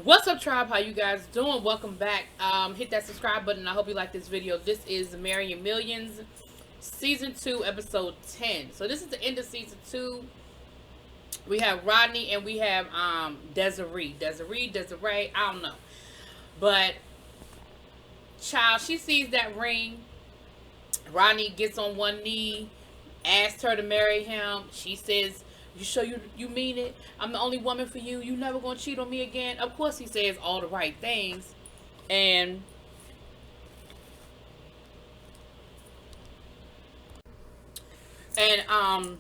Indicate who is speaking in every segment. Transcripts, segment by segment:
Speaker 1: What's up, tribe? How you guys doing? Welcome back. Hit that subscribe button. I hope you like this video. This is Marrying Millions, season 2, episode 10. So this is the end of season 2. We have Rodney and we have Desiree. I don't know, but child, she sees that ring. Rodney gets on one knee, asks her to marry him. She says, "You sure you mean it? I'm the only woman for you. You never gonna cheat on me again." Of course, he says all the right things, and and um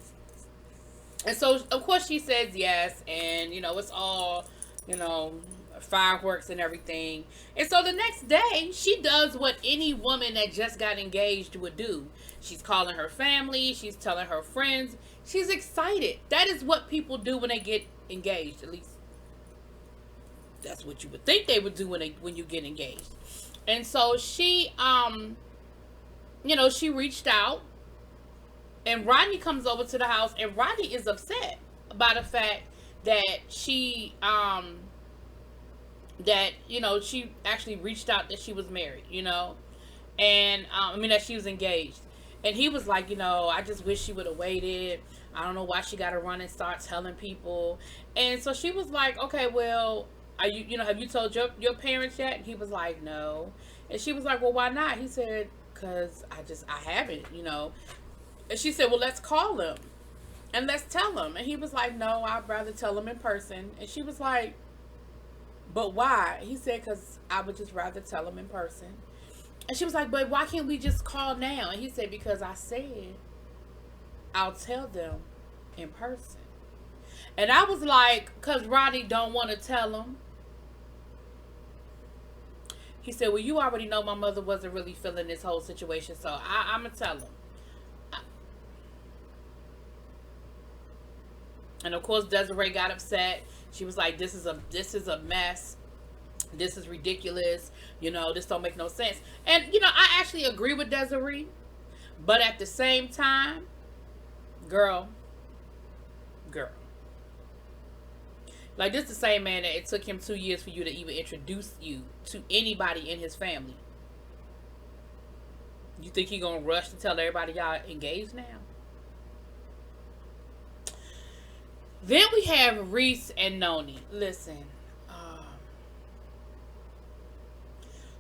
Speaker 1: and so of course she says yes, and it's all you know fireworks and everything. And so the next day, she does what any woman that just got engaged would do. She's calling her family, she's telling her friends, she's excited. That is what people do when they get engaged. At least that's what you would think they would do when you get engaged. And so she reached out, and Rodney comes over to the house, and Rodney is upset by the fact that she actually reached out that she was married, and I mean that she was engaged. And he was like, I just wish she would have waited. I don't know why she got to run and start telling people. And so she was like, okay, well, are have you told your parents yet? And he was like, no. And she was like, well, why not? He said, because I haven't. And she said, well, let's call them and let's tell them. And he was like, no, I'd rather tell them in person. And she was like, but why? He said, because I would just rather tell them in person. And she was like, but why can't we just call now? And he said, because I said I'll tell them in person. And I was like, because Rodney don't want to tell them. He said, well, you already know my mother wasn't really feeling this whole situation, so I'm going to tell him. And of course, Desiree got upset. She was like, this is a mess. This is ridiculous. This don't make no sense. And, I actually agree with Desiree. But at the same time, girl. Like, this is the same man that it took him 2 years for you to even introduce you to anybody in his family. You think he gonna rush to tell everybody y'all engaged now? Then we have Reese and Noni. Listen,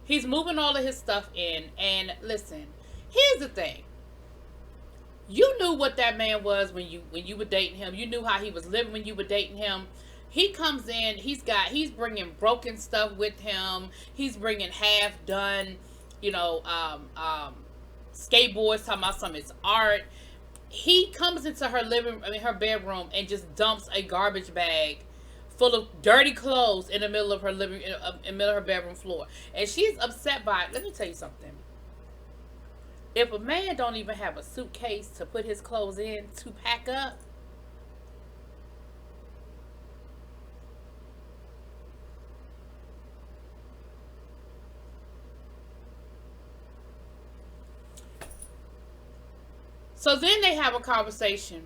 Speaker 1: he's moving all of his stuff in, and listen, here's the thing. You knew what that man was when you were dating him. You knew how he was living when you were dating him. He comes in, he's bringing broken stuff with him. He's bringing half done, skateboards, talking about some of his art. He comes into her bedroom, and just dumps a garbage bag full of dirty clothes in the middle of her in the middle of her bedroom floor. And she's upset by it. Let me tell you something. If a man don't even have a suitcase to put his clothes in to pack up, so then they have a conversation,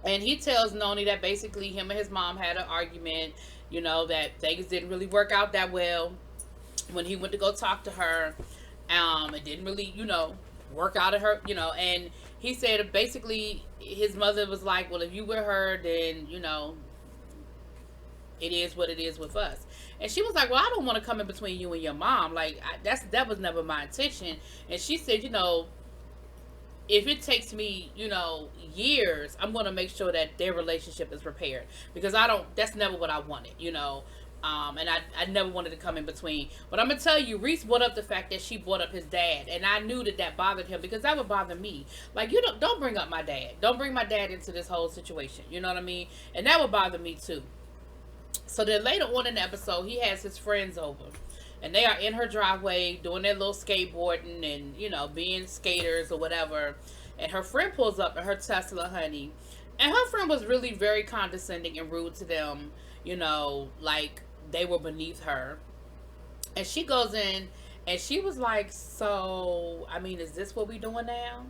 Speaker 1: and he tells Noni that basically him and his mom had an argument, that things didn't really work out that well when he went to go talk to her. It didn't really, work out of her, and he said basically his mother was like, well, if you were her, then, it is what it is with us. And she was like, well, I don't want to come in between you and your mom. Like, that was never my intention. And she said, if it takes me, years, I'm going to make sure that their relationship is repaired, because that's never what I wanted, and I never wanted to come in between. But I'm going to tell you, Reese brought up the fact that she brought up his dad, and I knew that bothered him, because that would bother me. Like, don't bring up my dad. Don't bring my dad into this whole situation. You know what I mean? And that would bother me too. So then later on in the episode, he has his friends over, and they are in her driveway doing their little skateboarding and, being skaters or whatever. And her friend pulls up in her Tesla, honey. And her friend was really very condescending and rude to them, like they were beneath her. And she goes in, and she was like, so, I mean, is this what we doing now?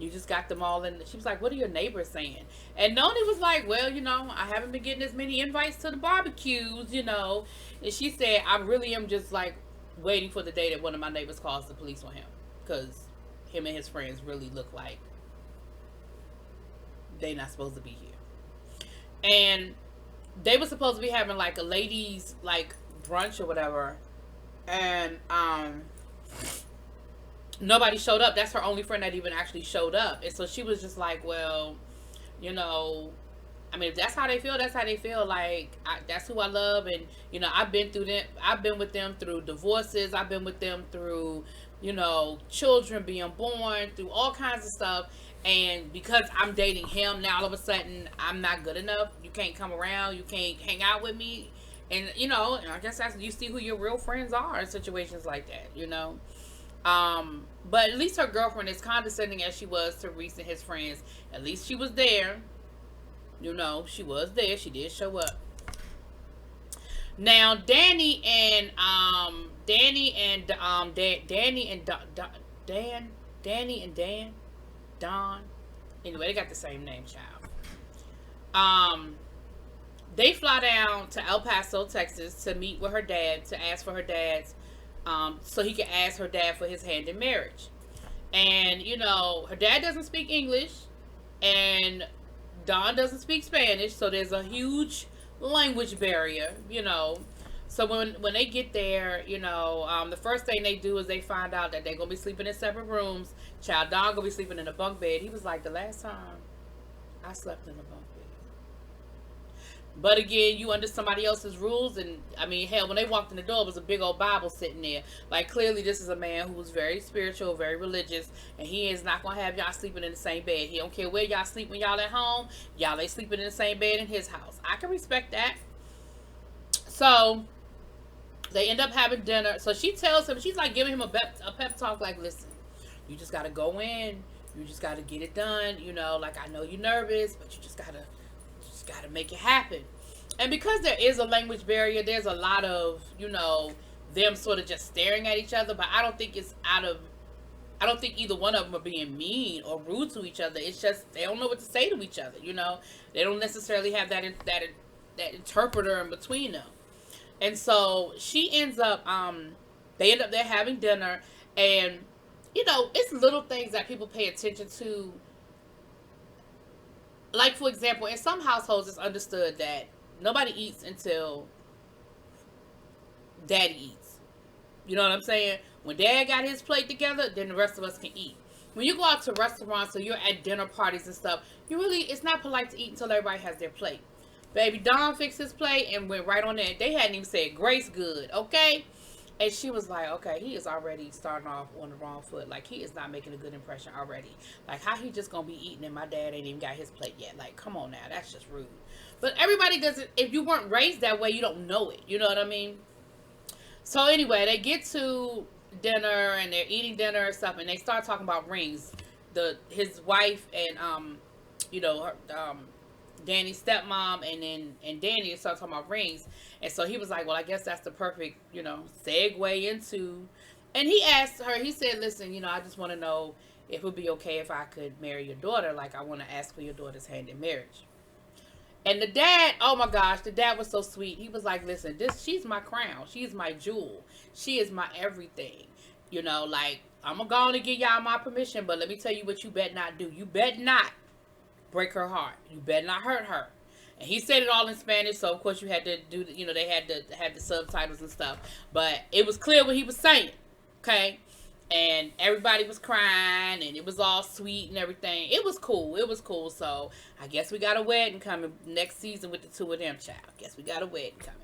Speaker 1: You just got them all in. She was like, what are your neighbors saying? And Noni was like, well, I haven't been getting as many invites to the barbecues. And she said, I really am just like waiting for the day that one of my neighbors calls the police on him. Because him and his friends really look like they not supposed to be here. And they were supposed to be having like a ladies like brunch or whatever. And nobody showed up. That's her only friend that even actually showed up. And so she was just like, well, I mean, if that's how they feel, that's how they feel. Like, that's who I love. And, I've been through them. I've been with them through divorces. I've been with them through, children being born, through all kinds of stuff. And because I'm dating him, now all of a sudden, I'm not good enough. You can't come around. You can't hang out with me. And, I guess that's, you see who your real friends are in situations like that, But at least her girlfriend, as condescending as she was to Reese and his friends, at least she was there. She was there. She did show up. Now, Danny and Don. Anyway, they got the same name, child. They fly down to El Paso, Texas, to meet with her dad, to ask for her dad's, so he can ask her dad for his hand in marriage. And her dad doesn't speak English, and Don doesn't speak Spanish, so there's a huge language barrier, So when they get there, the first thing they do is they find out that they're going to be sleeping in separate rooms. Child, Don going to be sleeping in a bunk bed. He was like, the last time I slept in a bunk bed. But again, you under somebody else's rules. And I mean, hell, when they walked in the door, it was a big old Bible sitting there. Like, clearly this is a man who was very spiritual, very religious, and he is not going to have y'all sleeping in the same bed. He don't care where y'all sleep when y'all at home. Y'all ain't sleeping in the same bed in his house. I can respect that. So they end up having dinner. So she tells him, she's like giving him a pep talk, like, listen, you just got to go in. You just got to get it done. Like, I know you're nervous, but you just got to make it happen. And because there is a language barrier, there's a lot of them sort of just staring at each other. But I don't think I don't think either one of them are being mean or rude to each other. It's just they don't know what to say to each other. They don't necessarily have that interpreter in between them. And so she ends up they end up there having dinner, and it's little things that people pay attention to. Like, for example, in some households, it's understood that nobody eats until daddy eats. You know what I'm saying? When dad got his plate together, then the rest of us can eat. When you go out to restaurants or you're at dinner parties and stuff, it's not polite to eat until everybody has their plate. Baby, Don fixed his plate and went right on there. They hadn't even said grace good, okay? And she was like, okay, he is already starting off on the wrong foot. Like, he is not making a good impression already. Like, how he just gonna be eating and my dad ain't even got his plate yet? Like, come on now, that's just rude. But everybody does it. If you weren't raised that way, you don't know it. You know what I mean? So anyway, they get to dinner and they're eating dinner and stuff, and they start talking about rings. His wife and Danny's stepmom and Danny start talking about rings. And so he was like, well, I guess that's the perfect, segue into. And he asked her, he said, listen, I just want to know if it would be okay if I could marry your daughter. Like, I want to ask for your daughter's hand in marriage. And the dad, oh my gosh, the dad was so sweet. He was like, listen, she's my crown. She's my jewel. She is my everything. Like, I'm going to go on and give y'all my permission, but let me tell you what you bet not do. You bet not break her heart. You better not hurt her. And he said it all in Spanish, so of course you had to do, they had to have the subtitles and stuff. But it was clear what he was saying, okay? And everybody was crying, and it was all sweet and everything. It was cool. It was cool. So I guess we got a wedding coming next season with the two of them, child. Guess we got a wedding coming.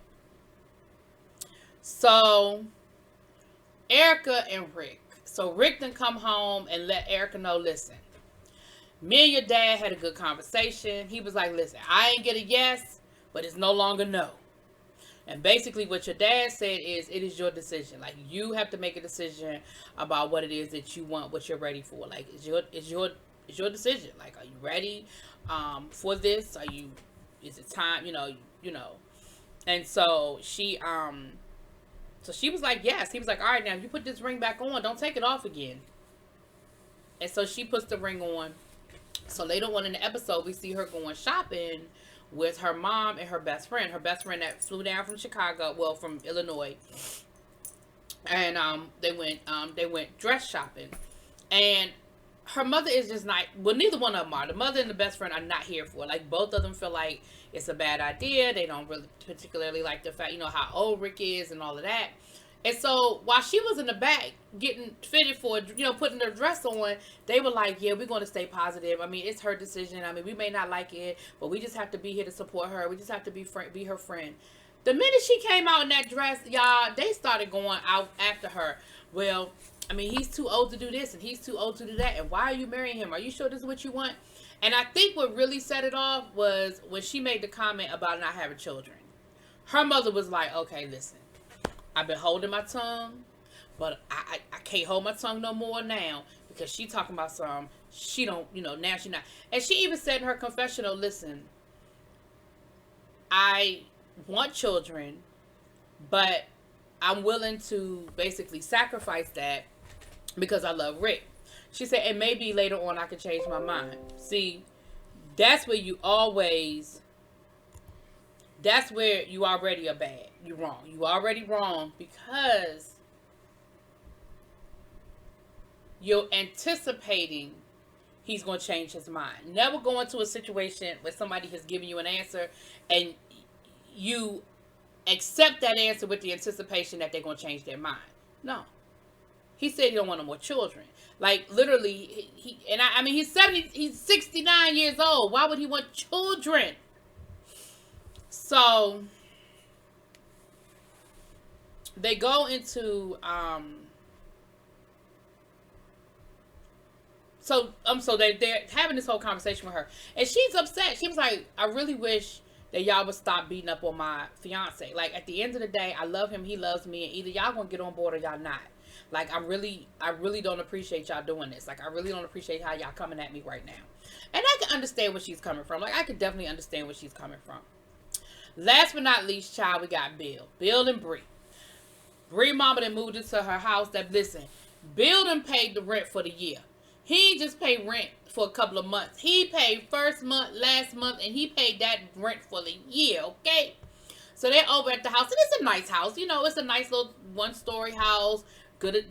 Speaker 1: So Erica and Rick. So Rick done come home and let Erica know, listen, me and your dad had a good conversation. He was like, listen, I ain't get a yes, but it's no longer no. And basically what your dad said is, it is your decision. Like, you have to make a decision about what it is that you want, what you're ready for. Like, it's your decision. Like, are you ready for this? Is it time, And so she was like, yes. He was like, all right, now you put this ring back on, don't take it off again. And so she puts the ring on. So later on in the episode, we see her going shopping with her mom and her best friend. Her best friend that flew down from Chicago, well, from Illinois, and they went dress shopping, and her mother is just not, well, neither one of them are. The mother and the best friend are not here for it. Like, both of them feel like it's a bad idea. They don't really particularly like the fact, how old Rick is and all of that. And so while she was in the back getting fitted for, putting her dress on, they were like, yeah, we're going to stay positive. I mean, it's her decision. I mean, we may not like it, but we just have to be here to support her. We just have to be her friend. The minute she came out in that dress, y'all, they started going out after her. Well, I mean, he's too old to do this and he's too old to do that. And why are you marrying him? Are you sure this is what you want? And I think what really set it off was when she made the comment about not having children. Her mother was like, okay, listen, I've been holding my tongue, but I can't hold my tongue no more now because she talking about some, she don't, now she not. And she even said in her confessional, listen, I want children, but I'm willing to basically sacrifice that because I love Rick. She said, and maybe later on I could change my mind. See, that's where you already are bad. You're wrong. You already wrong because you're anticipating he's going to change his mind. Never go into a situation where somebody has given you an answer and you accept that answer with the anticipation that they're going to change their mind. No. He said he don't want no more children. Like, literally, he's 69 years old. Why would he want children? So they go into so they're having this whole conversation with her, and she's upset. She was like, I really wish that y'all would stop beating up on my fiance. Like, at the end of the day, I love him, he loves me, and either y'all gonna get on board or y'all not. Like, I really don't appreciate y'all doing this. Like, I really don't appreciate how y'all coming at me right now. And I can understand where she's coming from. Like, I can definitely understand where she's coming from. Last but not least, child, we got Bill and Bree. Bree mama that moved into her house. That, listen, Bill done paid the rent for the year. He just paid rent for a couple of months. He paid first month, last month, and he paid that rent for the year, okay? So they're over at the house, and it's a nice house. It's a nice little one-story house,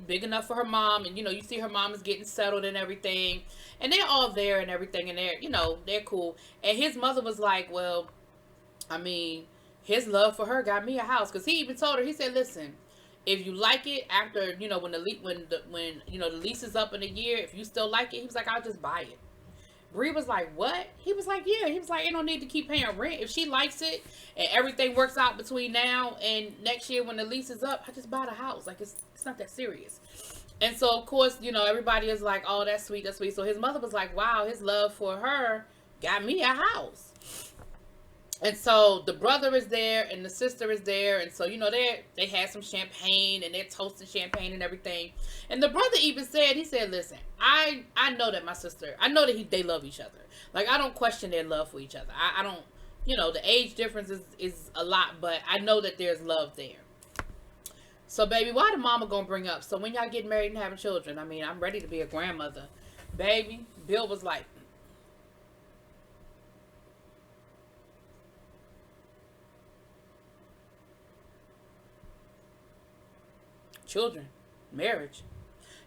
Speaker 1: big enough for her mom, and, you see her mom is getting settled and everything, and they're all there and everything, and they're cool. And his mother was like, well, I mean, his love for her got me a house, because he even told her, he said, listen, if you like it after, when the lease is up in a year, if you still like it, he was like, I'll just buy it. Bree was like, what? He was like, yeah. He was like, ain't no need to keep paying rent. If she likes it and everything works out between now and next year when the lease is up, I just buy the house. Like, it's not that serious. And so, of course, everybody is like, oh, that's sweet, that's sweet. So his mother was like, wow, his love for her got me a house. And so the brother is there and the sister is there. And so, they had some champagne and they're toasting champagne and everything. And the brother even said, he said, listen, I know that my sister, I know that they love each other. Like, I don't question their love for each other. I don't, the age difference is a lot, but I know that there's love there. So, baby, why the mama gonna bring up? So when y'all get married and having children, I mean, I'm ready to be a grandmother. Baby, Bill was like, children, marriage.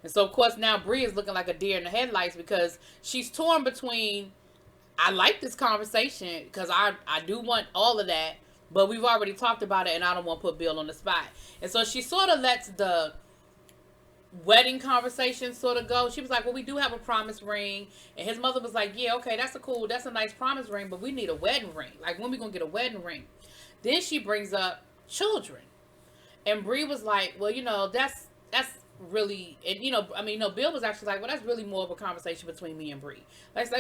Speaker 1: And so, of course, now Bree is looking like a deer in the headlights because she's torn between, I like this conversation because I do want all of that, but we've already talked about it and I don't want to put Bill on the spot. And so she sort of lets the wedding conversation sort of go. She was like, well, we do have a promise ring. And his mother was like, yeah, okay, that's a nice promise ring, but we need a wedding ring. Like, when we going to get a wedding ring? Then she brings up children. And Bree was like, well, that's really, and Bill was actually like, well, that's really more of a conversation between me and Bree. That's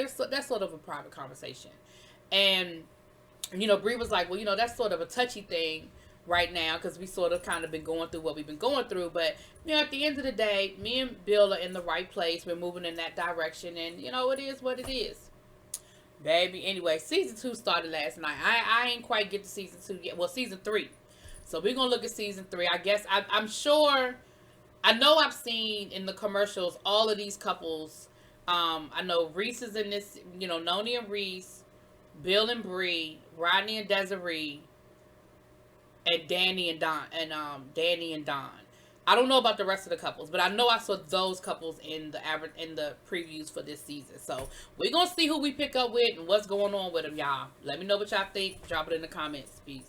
Speaker 1: sort of a private conversation. And, Bree was like, well, that's sort of a touchy thing right now because we sort of kind of been going through what we've been going through. But, at the end of the day, me and Bill are in the right place. We're moving in that direction. And, it is what it is. Baby, anyway, season 2 started last night. I ain't quite get to season 2 yet. Well, season 3. So we're going to look at season 3. I guess I'm sure, I know I've seen in the commercials all of these couples I know Reese is in this. You know, Noni and Reese, Bill and Bree, Rodney and Desiree, and Danny and Don, and Danny and Don. I don't know about the rest of the couples, but I know I saw those couples in the average in the previews for this season. So we're gonna see who we pick up with and what's going on with them, y'all. Let me know what y'all think. Drop it in the comments. Peace.